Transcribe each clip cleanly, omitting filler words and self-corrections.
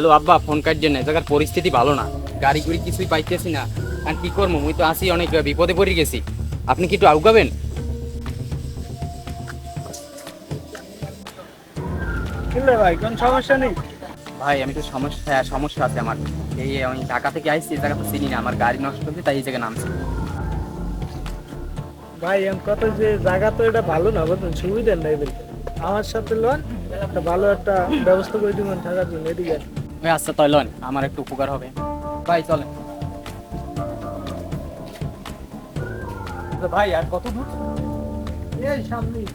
Hello আব্বা, phone কাটছেন না, জায়গার পরিস্থিতি ভালো না, গাড়ি গুড়ি কিছুই পাইতেছি না। আর কি করবো, মুই তো আসি অনেক বিপদে পড়ে গেছি। আপনি কি একটু আউগাবেন? ভাই কোন সমস্যা নেই। ভাই আমি তো সমস্যা আছে আমার। এই আমি ঢাকা থেকে আসছি, এই জায়গা তো চিনি না, আমার গাড়ি নষ্ট হচ্ছে, তাই এই জায়গায় নামছি। ভাই এম কত যে জায়গা তো এটা ভালো না, বুঝলেন, সুবিধা নাই বলতে। আমার সাথে লোন একটা ভালো একটা ব্যবস্থা করে দিবেন থাকার জন্য, এদিকে আসুন। ওই আচ্ছা তাই লন, আমার একটু উপকার হবে। ভাই চলেন। ভাই আর কত দূর? এই সামনেই।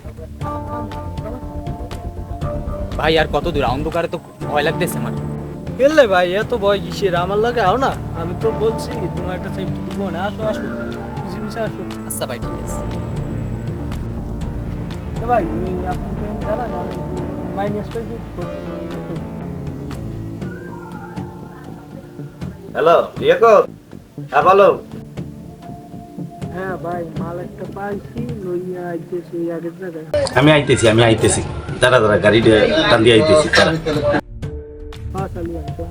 ভাই আর কত দূর? অন্ধকারে তো ভয় লাগতেছে আমার। খেললে ভাই এত ভয় কিসের, আমার লাগে আও না, আমি তো বলছি তোমার একটা সেফটি দিব না। আসো আসো, বুঝে বুঝে আসো। আচ্ছা ভাই ঠিক আছে। ভাই আপনি জানান আমি মাইনাস হ্যালো রিয়াকো, হ্যাঁ বলো। হ্যাঁ ভাই, মাল একটা পাইছি, লইয়া আইতেছি আগের জায়গায়। আমি আইতেছি দাঁড়া দাঁড়া, গাড়ি টান দিয়ে আইতেছি দাঁড়া। হ্যাঁ চালু আসো।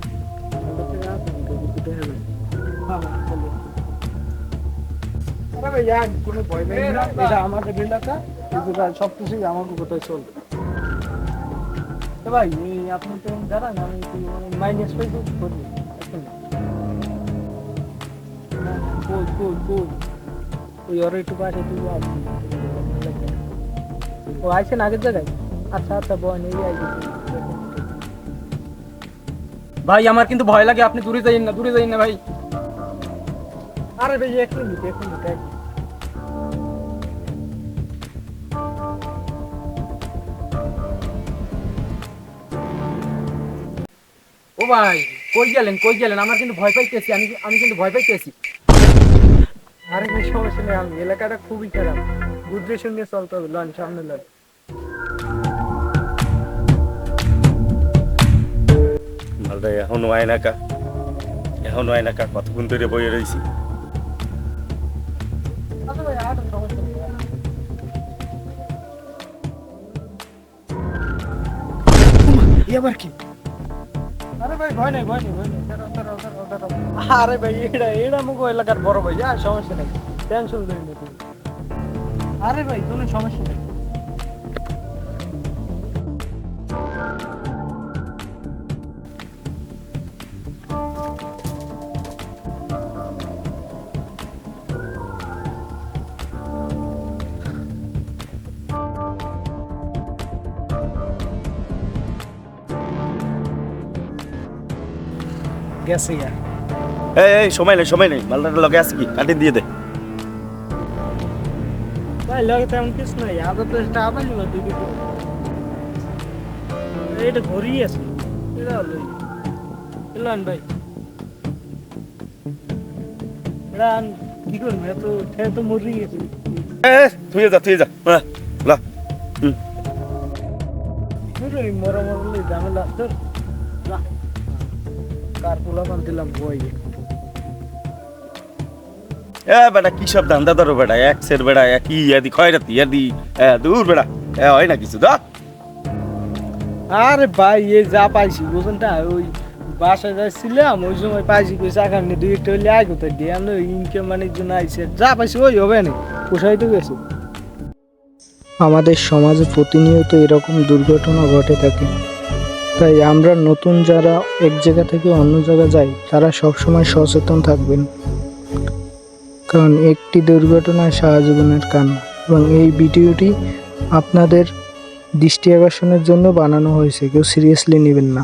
আরে ভাই আর কোনো ভয় নেই না, এটা আমাদের এলাকা, এগুলো সব কিছুই আমাকে কোথায় চলবে। তো ভাই আপনি তো জানান আমি মাইনাস ফাইভ করি এখন। কোন ওই ওর একটু পাশে তুই ও আইসেন আগের জায়গায়। আচ্ছা আচ্ছা বোন এই আইসি। ভাই আমার কিন্তু ভয় লাগে, আপনি দূরে যাইন না, দূরে যাইন না ভাই। আরে ভাই এক মিনিট এক মিনিট এক মিনিট। ও ভাই কই গেলেন? আমার কিন্তু ভয় পাইতেছি, আমি কিন্তু ভয় পাইতেছি। আরে ভাই সমস্যা নেই, আমি এলাকাটা খুবই খারাপ, বুদ্ধি সঙ্গে চলতে হবে। লন সামনে লন। মালটা এখনো আয়নাকা কতক্ষণ ধরে বইয়ে রয়েছি। আচ্ছা ভাই আর সমস্যা নেই। এবার কি? আরে ভাই ভয় নেই ভয় নেই ভয় নেই, আরে ভাই এটা মুখ এলাকার বড় ভাই, আর সমস্যা নেই, টেনশন নেই না তুমি। আরে ভাই কোনো সমস্যা নেই। গেছে ইয়া। এই সময় নেই মালটার লগে আছে কি কাটিয়ে দিয়ে দে। ভাই লাগে তেমন কিছু নাই, আদর তো সেটা আবার নিবা দিবি তো। এটা ঘুরিয়ে আছে, এটা লই এলান ভাই। এটা কি করবো, এত ঠেয়ে তো মরি গেছে। তুই যা লা। মরা মরলে ঝামেলা তোর। কার পোলা পান দিলাম বই। বেটা কি সব ধান্দা ধরো বেটা, এক্সের বেটা কি ইয়াদি খয়রাতি ইয়াদি দূর বেটা হয় না কিছু দা। আরে ভাই এই যা পাইছি বুঝুনটা, ওই বাসায় যাচ্ছিলাম ওই সময় পাইছি কই চাকার নিয়ে দুই একটা হইলে আয় কোথায় দিয়ে আমি ইনকাম মানির জন্য আইসে যা পাইছি ওই হবে না, পোষাই তো গেছে। আমাদের সমাজে প্রতিনিয়ত এরকম দুর্ঘটনা ঘটে থাকে, তাই আমরা নতুন যারা এক জায়গা থেকে অন্য জায়গা যাই তারা সবসময় সচেতন থাকবেন, কারণ একটি দুর্ঘটনায় সারা জীবনের কান্না। এবং এই ভিডিওটি আপনাদের দৃষ্টি আকর্ষণের জন্য বানানো হয়েছে, কেউ সিরিয়াসলি নেবেন না।